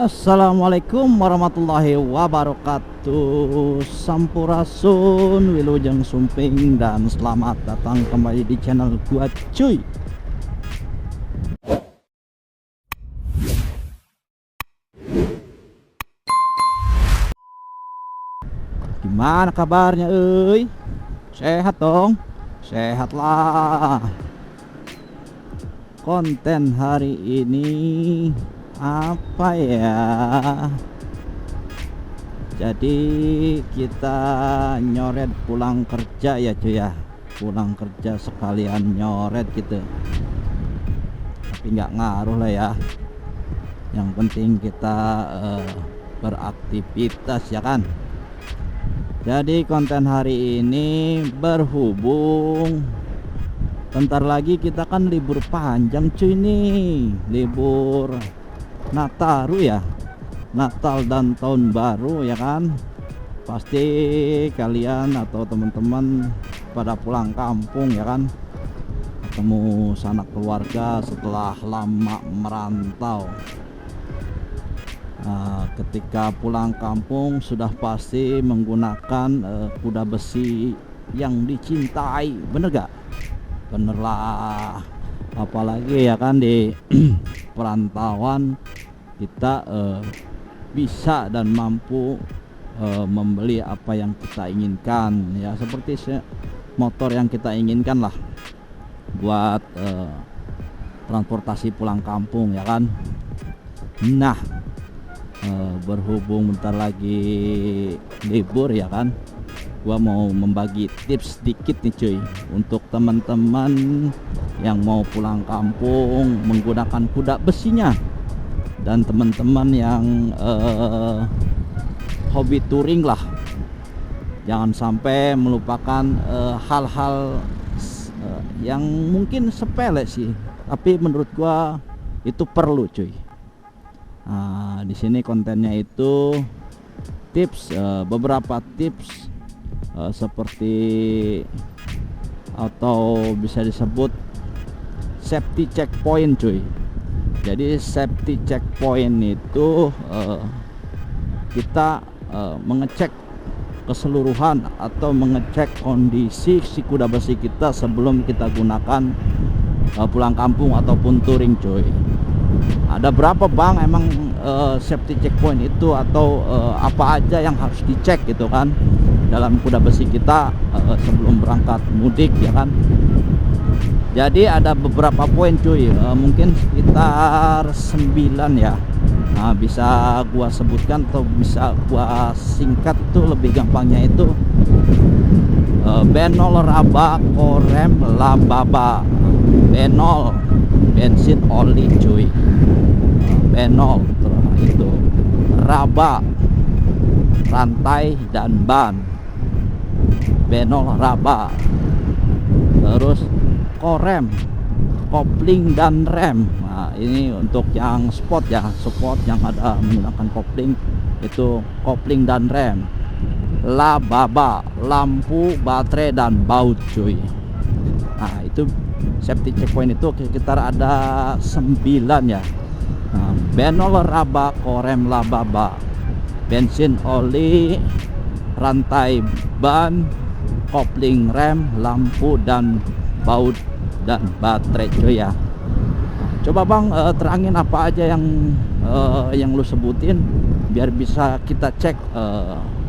Assalamualaikum warahmatullahi wabarakatuh. Sampurasun, Wilujeng Sumping, dan selamat datang kembali di channel gua cuy. Gimana kabarnya euy? Sehat dong? Sehatlah. Konten hari ini apa ya? Jadi kita nyoret pulang kerja ya cuy ya, pulang kerja sekalian nyoret gitu, tapi nggak ngaruh lah ya, yang penting kita beraktivitas ya kan. Jadi konten hari ini berhubung bentar lagi kita kan libur panjang cuy nih, libur Nataru ya, Natal dan Tahun Baru ya kan. Pasti kalian atau teman-teman pada pulang kampung ya kan, ketemu sanak keluarga setelah lama merantau. Ketika pulang kampung sudah pasti menggunakan kuda besi yang dicintai, bener gak? Bener lah, apalagi ya kan di perantauan kita bisa dan mampu membeli apa yang kita inginkan ya, seperti motor yang kita inginkan lah buat transportasi pulang kampung ya kan. Nah, berhubung bentar lagi libur ya kan, gua mau membagi tips sedikit nih cuy, untuk teman-teman yang mau pulang kampung menggunakan kuda besinya, dan teman-teman yang hobi touring lah. Jangan sampai melupakan hal-hal yang mungkin sepele sih, tapi menurut gua itu perlu cuy. Di sini kontennya itu tips, beberapa tips seperti atau bisa disebut safety checkpoint cuy. Jadi safety checkpoint itu kita mengecek keseluruhan atau mengecek kondisi si kuda besi kita sebelum kita gunakan pulang kampung ataupun touring cuy. Ada berapa bang emang safety checkpoint itu, atau apa aja yang harus dicek gitu kan dalam kuda besi kita sebelum berangkat mudik ya kan. Jadi ada beberapa poin cuy, mungkin sekitar 9 ya. Nah, bisa gua sebutkan atau bisa gua singkat, itu lebih gampangnya itu benol, raba, korem, lababa. Benol bensin oli cuy, benol itu, raba rantai dan ban, benol raba, terus korem, kopling dan rem. Nah, ini untuk yang sport ya, sport yang ada menggunakan kopling, itu kopling dan rem. Lababa, lampu, baterai dan baut cuy. Nah, itu safety checkpoint itu sekitar ada 9 ya. Nah, benol, raba, korem, lababa, bensin oli, rantai ban, kopling rem, lampu dan baut dan baterai cuy ya. Coba bang terangin apa aja yang lu sebutin biar bisa kita cek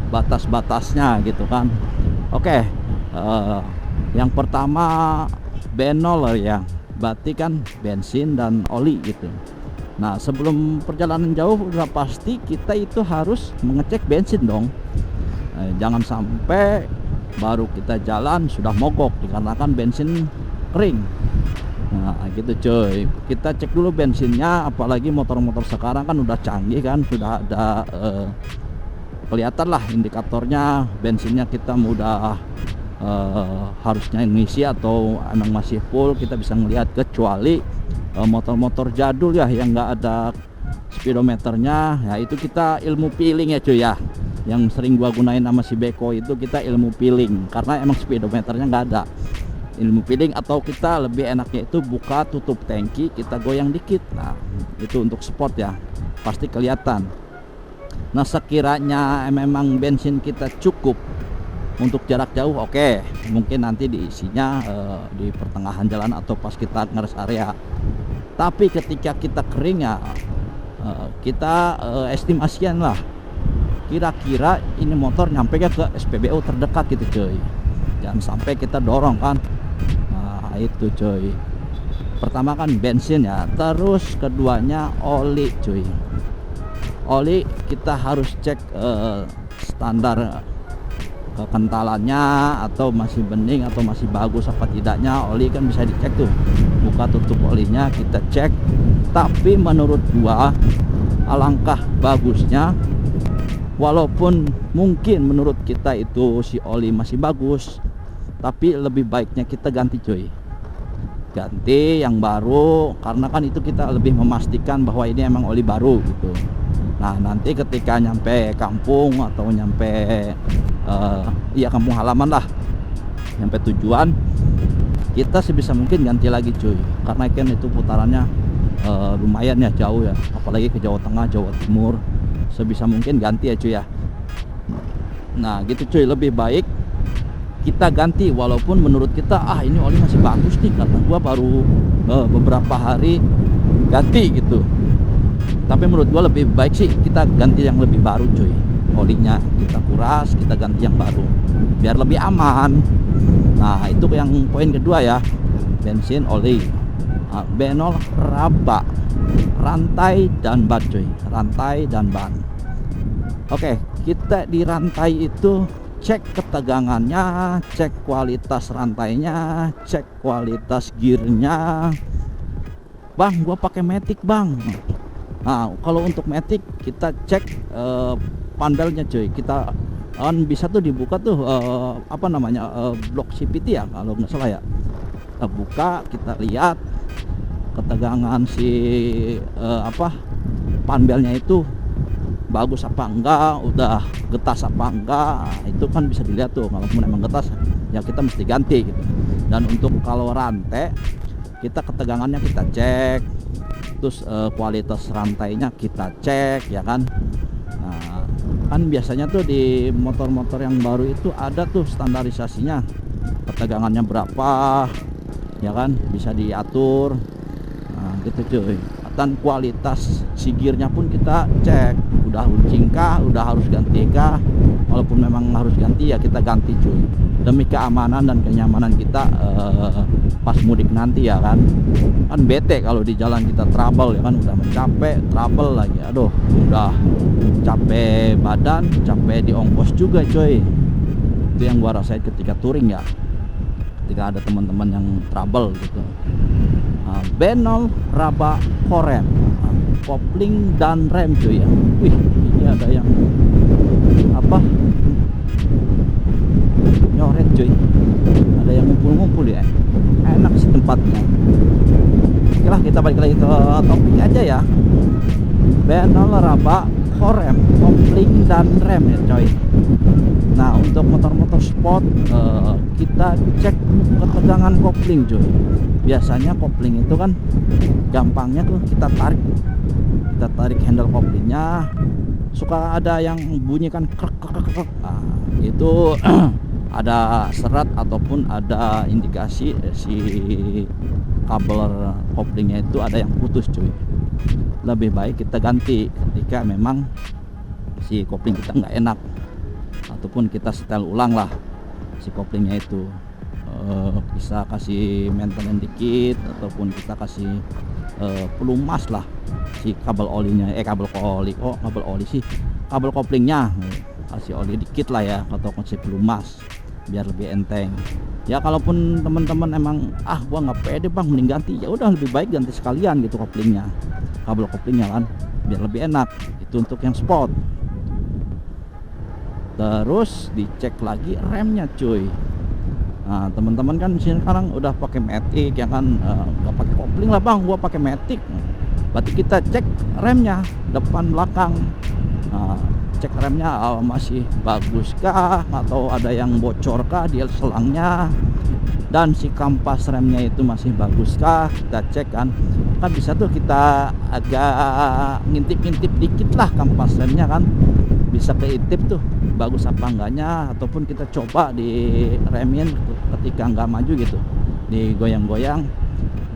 batas-batasnya gitu kan. Oke, yang pertama benol ya, berarti kan bensin dan oli gitu. Nah, sebelum perjalanan jauh udah pasti kita itu harus mengecek bensin dong. Jangan sampai baru kita jalan sudah mogok dikarenakan bensin kering. Nah gitu cuy, kita cek dulu bensinnya, apalagi motor-motor sekarang kan udah canggih kan, sudah ada kelihatan lah indikatornya bensinnya kita mudah harusnya ngisi atau emang masih full, kita bisa ngelihat. Kecuali motor-motor jadul ya yang nggak ada speedometernya, ya itu kita ilmu feeling ya cuy ya. Yang sering gua gunain sama si Beko itu kita ilmu feeling, karena emang speedometernya nggak ada. ilmu feeling, atau kita lebih enaknya itu buka tutup tangki, kita goyang dikit. Nah itu untuk sport ya, pasti kelihatan. Nah sekiranya memang bensin kita cukup untuk jarak jauh, oke, mungkin nanti diisinya di pertengahan jalan atau pas kita ngeres area. Tapi ketika kita kering ya, kita estimasian lah, kira-kira ini motor nyampe ke SPBU terdekat gitu cuy. Jangan sampai kita dorong kan. Nah itu cuy, pertama kan bensin ya, terus keduanya oli cuy. Oli kita harus cek standar kekentalannya, atau masih bening atau masih bagus apa tidaknya. Oli kan bisa dicek tuh, buka tutup olinya kita cek. Tapi menurut gua alangkah bagusnya, walaupun mungkin menurut kita itu si oli masih bagus, tapi lebih baiknya kita ganti cuy, ganti yang baru, karena kan itu kita lebih memastikan bahwa ini emang oli baru gitu. Nah nanti ketika nyampe kampung atau nyampe kampung halaman lah, nyampe tujuan, kita sebisa mungkin ganti lagi cuy, karena kan itu putarannya lumayan ya, jauh ya, apalagi ke Jawa Tengah, Jawa Timur. Sebisa mungkin ganti ya cuy ya. Nah gitu cuy, lebih baik kita ganti, walaupun menurut kita ini oli masih bagus nih, karena gua baru beberapa hari ganti gitu. Tapi menurut gua lebih baik sih kita ganti yang lebih baru cuy. Olinya kita kuras, kita ganti yang baru biar lebih aman. Nah itu yang poin kedua ya, bensin, oli. B0 raba, rantai dan ban cuy, rantai dan ban. Oke, kita di rantai itu cek ketegangannya, cek kualitas rantainya, cek kualitas gearnya. Bang, gua pakai Matic bang. Nah kalau untuk Matic kita cek panelnya cuy, kita bisa tuh dibuka tuh blok CVT ya kalau nggak salah ya. Kita buka, kita lihat ketegangan si panelnya itu bagus apa enggak, udah getas apa enggak. Itu kan bisa dilihat tuh, kalau emang getas ya kita mesti ganti gitu. Dan untuk kalau rantai, kita ketegangannya kita cek, terus kualitas rantainya kita cek ya kan. Nah kan biasanya tuh di motor-motor yang baru itu ada tuh standarisasinya, ketegangannya berapa ya kan, bisa diatur. Nah gitu cuy. Dan kualitas si gearnya pun kita cek, udah runcing kah, udah harus ganti kah. Walaupun memang harus ganti ya kita ganti cuy, demi keamanan dan kenyamanan kita pas mudik nanti ya kan. Kan bete kalau di jalan kita trouble ya kan, udah capek trouble lagi, aduh udah capek badan, capek di ongkos juga cuy. Itu yang gua rasain ketika touring ya, ketika ada teman-teman yang trouble gitu. B0 raba korem, kopling dan rem cuy ya. Wih, ini ada yang nyoret cuy, ada yang ngumpul-ngumpul ya. Enak sih tempatnya. Oke lah, kita balik lagi ke topik aja ya. B0 raba korem, kopling dan rem ya coy. Nah untuk motor-motor sport kita cek ketegangan kopling cuy. Biasanya kopling itu kan gampangnya tuh kita tarik handle koplingnya, suka ada yang bunyi kan krek krek krek. Nah itu ada serat ataupun ada indikasi si kabel koplingnya itu ada yang putus cuy. Lebih baik kita ganti ketika memang si kopling kita nggak enak, ataupun kita setel ulang lah si koplingnya itu. Bisa kasih maintenance dikit, ataupun kita kasih pelumas lah si kabel olinya, kabel koplingnya, kasih oli dikit lah ya, atau kasih pelumas biar lebih enteng ya. Kalaupun teman-teman emang gua nggak pede bang mending ganti, ya udah lebih baik ganti sekalian gitu koplingnya, kabel koplingnya kan, biar lebih enak. Itu untuk yang sport. Terus dicek lagi remnya cuy. Nah teman-teman kan sekarang udah pakai Matic ya kan, nggak pakai kopling lah bang, gua pakai Matic. Berarti kita cek remnya depan belakang. Nah, cek remnya masih bagus kah, atau ada yang bocor kah di selangnya. dan si kampas remnya itu masih baguskah, kita cek kan bisa tuh kita agak ngintip-ngintip dikit lah kampas remnya kan, bisa keintip tuh bagus apa enggaknya, ataupun kita coba di remin ketika nggak maju gitu, digoyang-goyang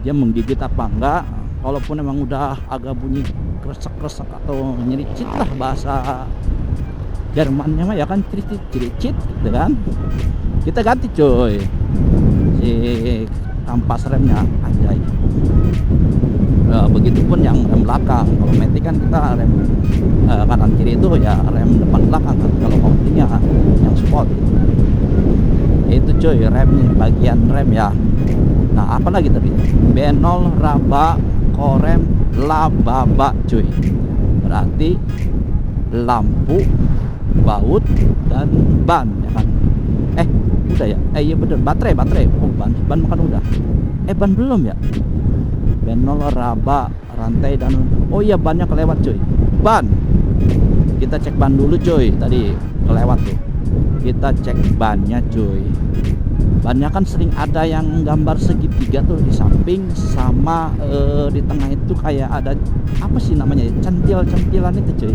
dia menggigit apa enggak. Kalaupun emang udah agak bunyi kresek-kresek atau nyericit lah bahasa Jermannya mah ya kan, cericit gitu kan, kita ganti cuy si kampas remnya aja. Begitupun yang rem belakang. Kalau matic kan kita rem kanan kiri itu ya rem depan belakang kan. Kalau mountingnya yang sport itu cuy, rem nih, bagian rem ya. Nah apalagi tadi, benol, raba, korem, lababa cuy, berarti lampu, baut, dan ban ya kan. Udah ya, iya bener, baterai, oh ban makan udah, ban belum ya. Benol, raba, rantai, dan oh iya bannya kelewat cuy. Ban, kita cek ban dulu cuy, tadi kelewat tuh, kita cek bannya cuy. Bannya kan sering ada yang gambar segitiga tuh di samping, sama di tengah itu kayak ada apa sih namanya ya, centil-centilan itu cuy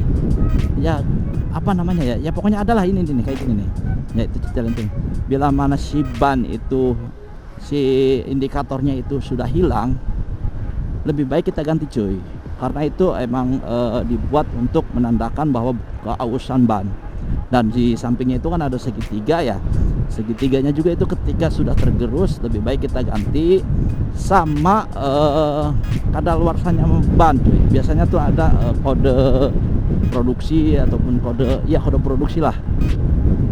ya, apa namanya ya, ya pokoknya adalah ini nih kayak gini nih ya, itu centilan tuh. Bila mana si ban itu, si indikatornya itu sudah hilang, lebih baik kita ganti cuy, karena itu emang dibuat untuk menandakan bahwa keausan ban. Dan di sampingnya itu kan ada segitiga ya, segitiganya juga itu ketika sudah tergerus lebih baik kita ganti, sama kadaluarsanya ban cuy. Biasanya tuh ada kode produksi ataupun kode produksi lah.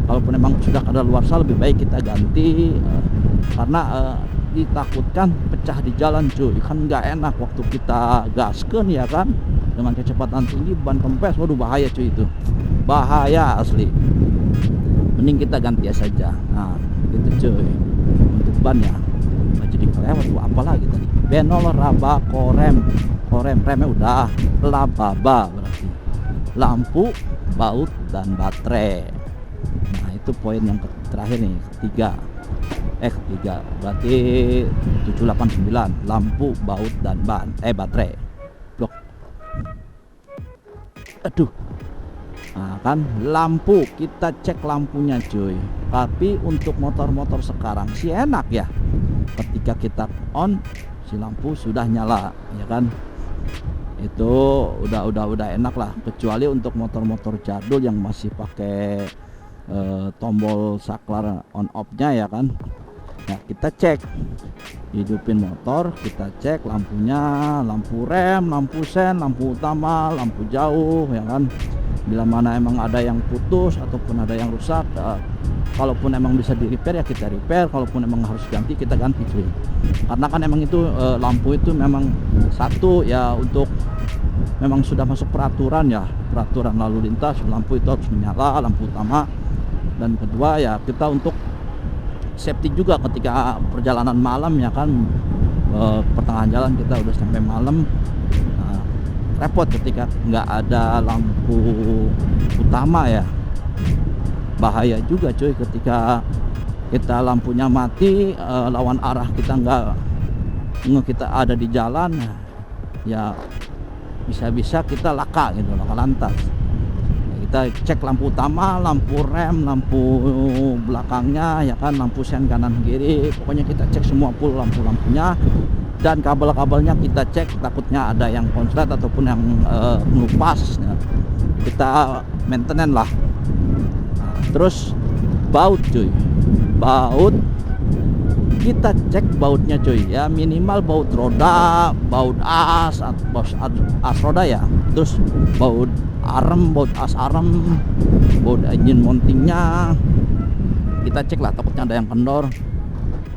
Kalaupun memang sudah kadaluarsa lebih baik kita ganti, karena ditakutkan pecah di jalan cuy, kan nggak enak waktu kita gasken ya kan, dengan kecepatan tinggi ban kempes, waduh bahaya cuy, itu bahaya asli. Mending kita ganti saja. Nah gitu cuy untuk ban ya. Jadi kelewat tuh apalagi tadi, benol, raba, korem, remnya udah, lababa berarti lampu, baut, dan baterai. Nah itu poin yang terakhir nih, ketiga berarti 789, lampu, baut, dan baterai. Blok. Aduh. Nah kan lampu, kita cek lampunya cuy. Tapi untuk motor-motor sekarang sih enak ya, ketika kita on si lampu sudah nyala ya kan, itu udah enak lah. Kecuali untuk motor-motor jadul yang masih pakai tombol saklar on off nya ya kan. Nah kita cek, hidupin motor, kita cek lampunya, lampu rem, lampu sen, lampu utama, lampu jauh ya kan. Bila mana emang ada yang putus ataupun ada yang rusak, kalaupun emang bisa di repair ya kita repair, kalaupun emang harus ganti kita ganti cuy. Karena kan emang itu lampu itu memang satu ya, untuk memang sudah masuk peraturan ya, peraturan lalu lintas, lampu itu harus menyala, lampu utama. Dan kedua ya kita untuk safety juga ketika perjalanan malam ya kan, pertengahan jalan kita udah sampai malam, repot ketika nggak ada lampu utama ya, bahaya juga cuy ketika kita lampunya mati, lawan arah kita kita ada di jalan ya, bisa-bisa kita laka gitu, laka lantas. Kita cek lampu utama, lampu rem, lampu belakangnya ya kan, lampu sen kanan kiri, pokoknya kita cek semua full lampunya. Dan kabel-kabelnya kita cek, takutnya ada yang konslet ataupun yang ngelupas ya. Kita maintenance lah. Nah, terus baut cuy, baut kita cek bautnya cuy ya, minimal baut roda, baut as roda ya, terus baut arem, baut as arem, baut engine mountingnya kita cek lah, takutnya ada yang kendor.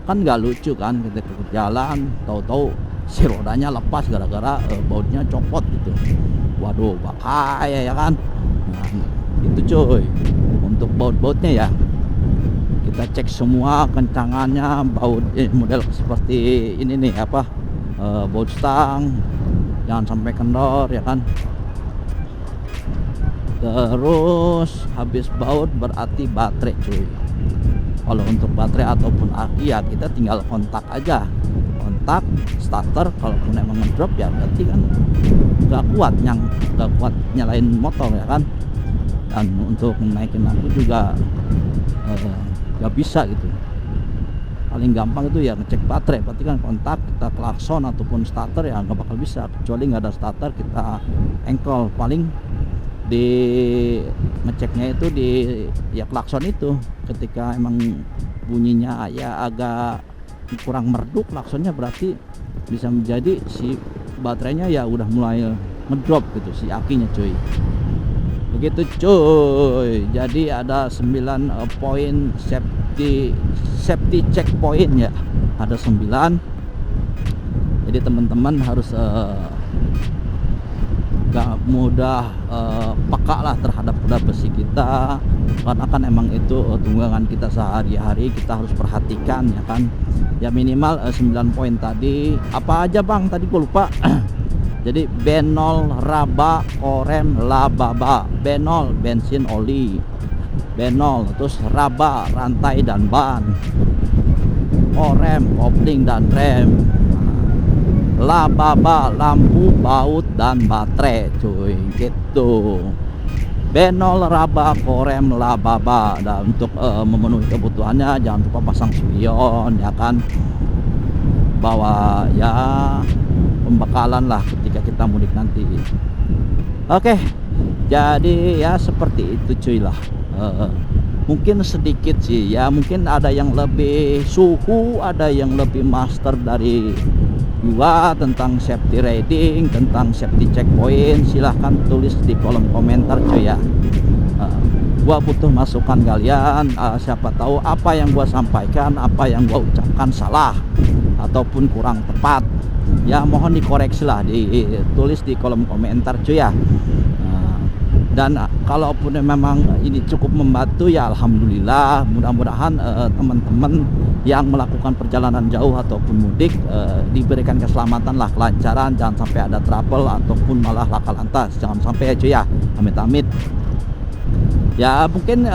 Kan nggak lucu kan kita ke jalan tahu-tahu si rodanya lepas gara-gara bautnya copot gitu, waduh bahaya ya kan. Nah itu cuy untuk baut-bautnya ya, kita cek semua kencangannya, baut model seperti ini nih apa, baut stang jangan sampai kendor ya kan. Terus habis baut berarti baterai cuy. Kalau untuk baterai ataupun aki ya kita tinggal kontak aja, kontak starter. Kalaupun emang ngedrop ya berarti kan nggak kuat nyalain motor ya kan. Dan untuk naikin lampu juga nggak bisa gitu. Paling gampang itu ya ngecek baterai, berarti kan kontak, kita klakson ataupun starter ya nggak bakal bisa, kecuali nggak ada starter kita engkol. Paling di ngeceknya itu di ya klakson itu, ketika emang bunyinya ya agak kurang merdu klaksonnya, berarti bisa menjadi si baterainya ya udah mulai ngedrop gitu, si akinya cuy. Begitu cuy. Jadi ada 9 poin safety checkpoint ya, ada 9. Jadi teman-teman harus gak mudah peka lah terhadap kuda besi kita, karena kan emang itu tunggangan kita sehari-hari, kita harus perhatikan ya kan. Ya minimal 9 poin tadi. Apa aja bang tadi gue lupa. Jadi benol, raba, korem, lababa. Benol bensin oli, benol, terus raba rantai dan ban, korem kopling dan rem, lababa lampu baut dan baterai cuy gitu. Benol, raba, korem, lababa. Dan untuk memenuhi kebutuhannya jangan lupa pasang spion ya kan, bawa ya pembekalan lah ketika kita mudik nanti. Oke, jadi ya seperti itu cuy lah. Mungkin sedikit sih ya, mungkin ada yang lebih suhu, ada yang lebih master dari gua tentang safety riding, tentang safety checkpoint. Silahkan tulis di kolom komentar cuy ya. Gua butuh masukan kalian. Siapa tahu apa yang gua sampaikan, apa yang gua ucapkan salah ataupun kurang tepat ya, mohon dikoreksi lah, ditulis di kolom komentar cuy ya. Dan kalaupun memang ini cukup membantu ya alhamdulillah. Mudah-mudahan teman-teman yang melakukan perjalanan jauh ataupun mudik diberikan keselamatan lah, kelancaran, jangan sampai ada trouble ataupun malah laka lantas, jangan sampai ya cuy ya, amit-amit. Ya mungkin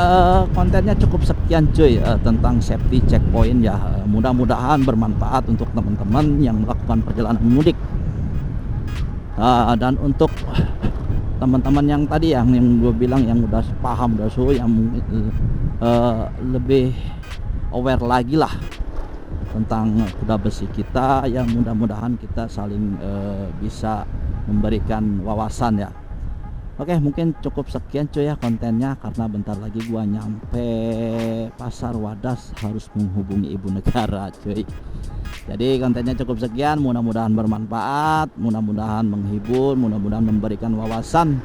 kontennya cukup sekian cuy tentang safety checkpoint ya. Mudah-mudahan bermanfaat untuk teman-teman yang melakukan perjalanan mudik. Dan untuk teman-teman yang tadi yang gue bilang yang udah paham, udah yang lebih aware lagi lah tentang kuda besi kita, yang mudah-mudahan kita saling bisa memberikan wawasan ya. Oke, mungkin cukup sekian cuy ya kontennya, karena bentar lagi gua nyampe Pasar Wadas, harus menghubungi ibu negara cuy. Jadi kontennya cukup sekian, mudah-mudahan bermanfaat, mudah-mudahan menghibur, mudah-mudahan memberikan wawasan.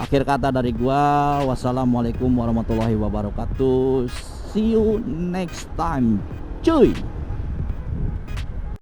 Akhir kata dari gua, wassalamualaikum warahmatullahi wabarakatuh. See you next time cuy.